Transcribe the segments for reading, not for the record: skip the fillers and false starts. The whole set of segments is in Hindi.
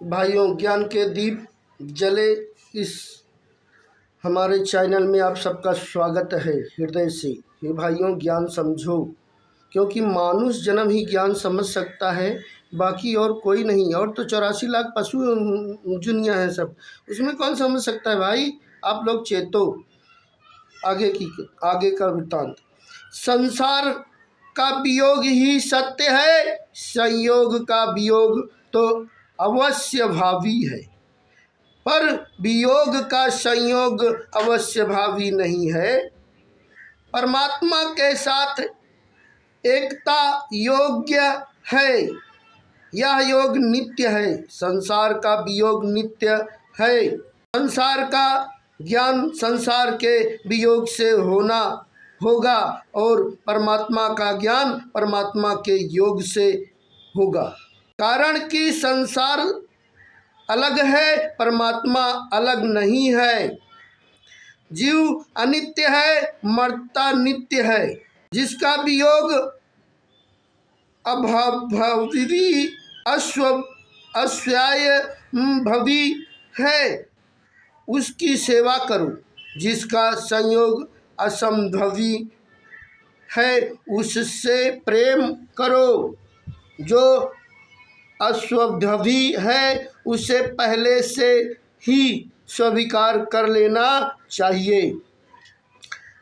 भाइयों, ज्ञान के दीप जले इस हमारे चैनल में आप सबका स्वागत है हृदय से। हे भाइयों, ज्ञान समझो, क्योंकि मानुष जन्म ही ज्ञान समझ सकता है, बाकी और कोई नहीं। और तो 84 लाख पशु जुनिया है सब, उसमें कौन समझ सकता है भाई। आप लोग चेतो। आगे का वृत्तांत। संसार का वियोग ही सत्य है, संयोग का वियोग तो अवश्य भावी है, पर वियोग का संयोग अवश्य भावी नहीं है। परमात्मा के साथ एकता योग्य है, यह योग नित्य है। संसार का वियोग नित्य है। संसार का ज्ञान संसार के वियोग से होना होगा और परमात्मा का ज्ञान परमात्मा के योग से होगा। कारण कि संसार अलग है, परमात्मा अलग नहीं है। जीव अनित्य है, मरता नित्य है। जिसका वियोग अभावी अस्याय भवी है, उसकी सेवा करो। जिसका संयोग असंभवी है, उससे प्रेम करो। जो अस्वाभावी है, उसे पहले से ही स्वीकार कर लेना चाहिए।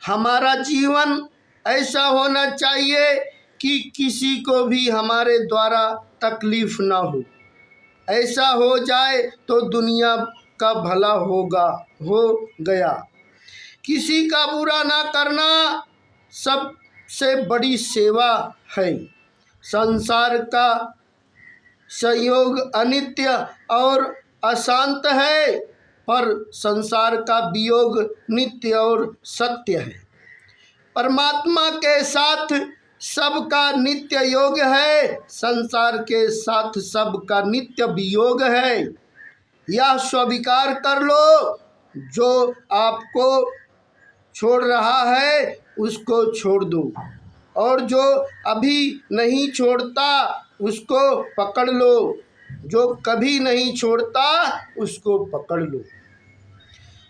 हमारा जीवन ऐसा होना चाहिए कि किसी को भी हमारे द्वारा तकलीफ ना हो। ऐसा हो जाए तो दुनिया का भला हो गया। किसी का बुरा ना करना सबसे बड़ी सेवा है। संसार का संयोग अनित्य और अशांत है, पर संसार का वियोग नित्य और सत्य है। परमात्मा के साथ सबका नित्य योग है, संसार के साथ सबका नित्य वियोग है। यह स्वीकार कर लो। जो आपको छोड़ रहा है उसको छोड़ दो, और जो अभी नहीं छोड़ता उसको पकड़ लो। जो कभी नहीं छोड़ता उसको पकड़ लो।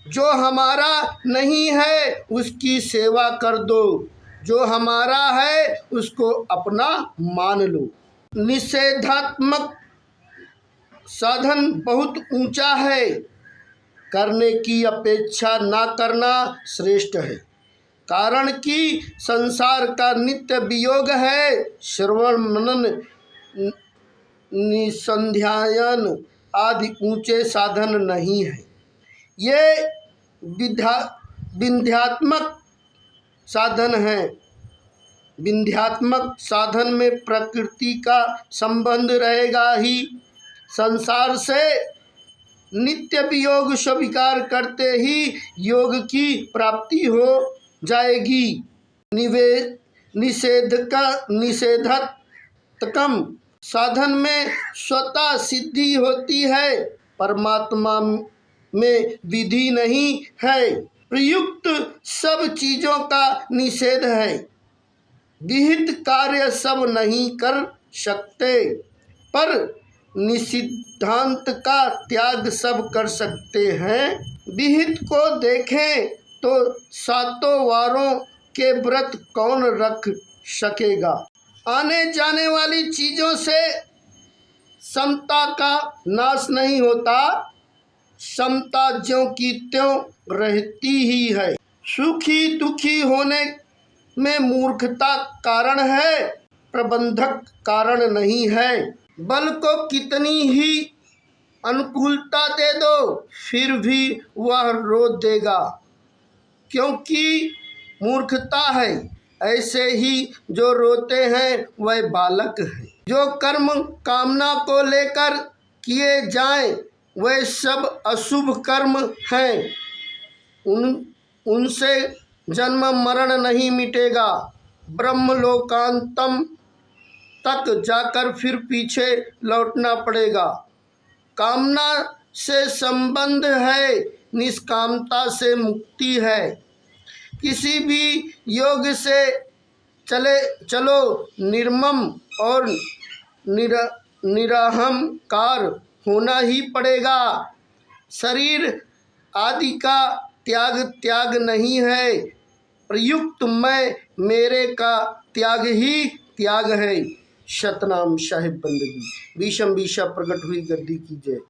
जो हमारा नहीं है उसकी सेवा कर दो, जो हमारा है उसको अपना मान लो। निषेधात्मक साधन बहुत ऊंचा है, करने की अपेक्षा ना करना श्रेष्ठ है। कारण कि संसार का नित्य वियोग है। श्रवण मनन निसंध्यायन आदि ऊंचे साधन नहीं है। ये विंध्यात्मक साधन है। विंध्यात्मक साधन में प्रकृति का संबंध रहेगा ही। संसार से नित्य वियोग स्वीकार करते ही योग की प्राप्ति हो जाएगी। निषेधात्मक साधन में स्वतः सिद्धि होती है, परमात्मा में विधि नहीं है। प्रयुक्त सब चीज़ों का निषेध है। विहित कार्य सब नहीं कर सकते, पर निषिद्धांत का त्याग सब कर सकते हैं। विहित को देखें तो सातों वारों के व्रत कौन रख सकेगा। आने जाने वाली चीज़ों से समता का नाश नहीं होता। समता ज्यों की त्यों रहती ही है। सुखी दुखी होने में मूर्खता कारण है, प्रबंधक कारण नहीं है। बल को कितनी ही अनुकूलता दे दो, फिर भी वह रो देगा, क्योंकि मूर्खता है। ऐसे ही जो रोते हैं वह बालक है। जो कर्म कामना को लेकर किए जाएं, वह सब अशुभ कर्म हैं। उनसे जन्म मरण नहीं मिटेगा। ब्रह्मलोकांतम तक जाकर फिर पीछे लौटना पड़ेगा। कामना से संबंध है, निष्कामता से मुक्ति है। किसी भी योग से चलो निर्मम और निरहंकार होना ही पड़ेगा। शरीर आदि का त्याग नहीं है, प्रयुक्त मैं मेरे का त्याग ही त्याग है। सतनाम साहिब बंदगी। विषम विषा प्रकट हुई गद्दी की जय।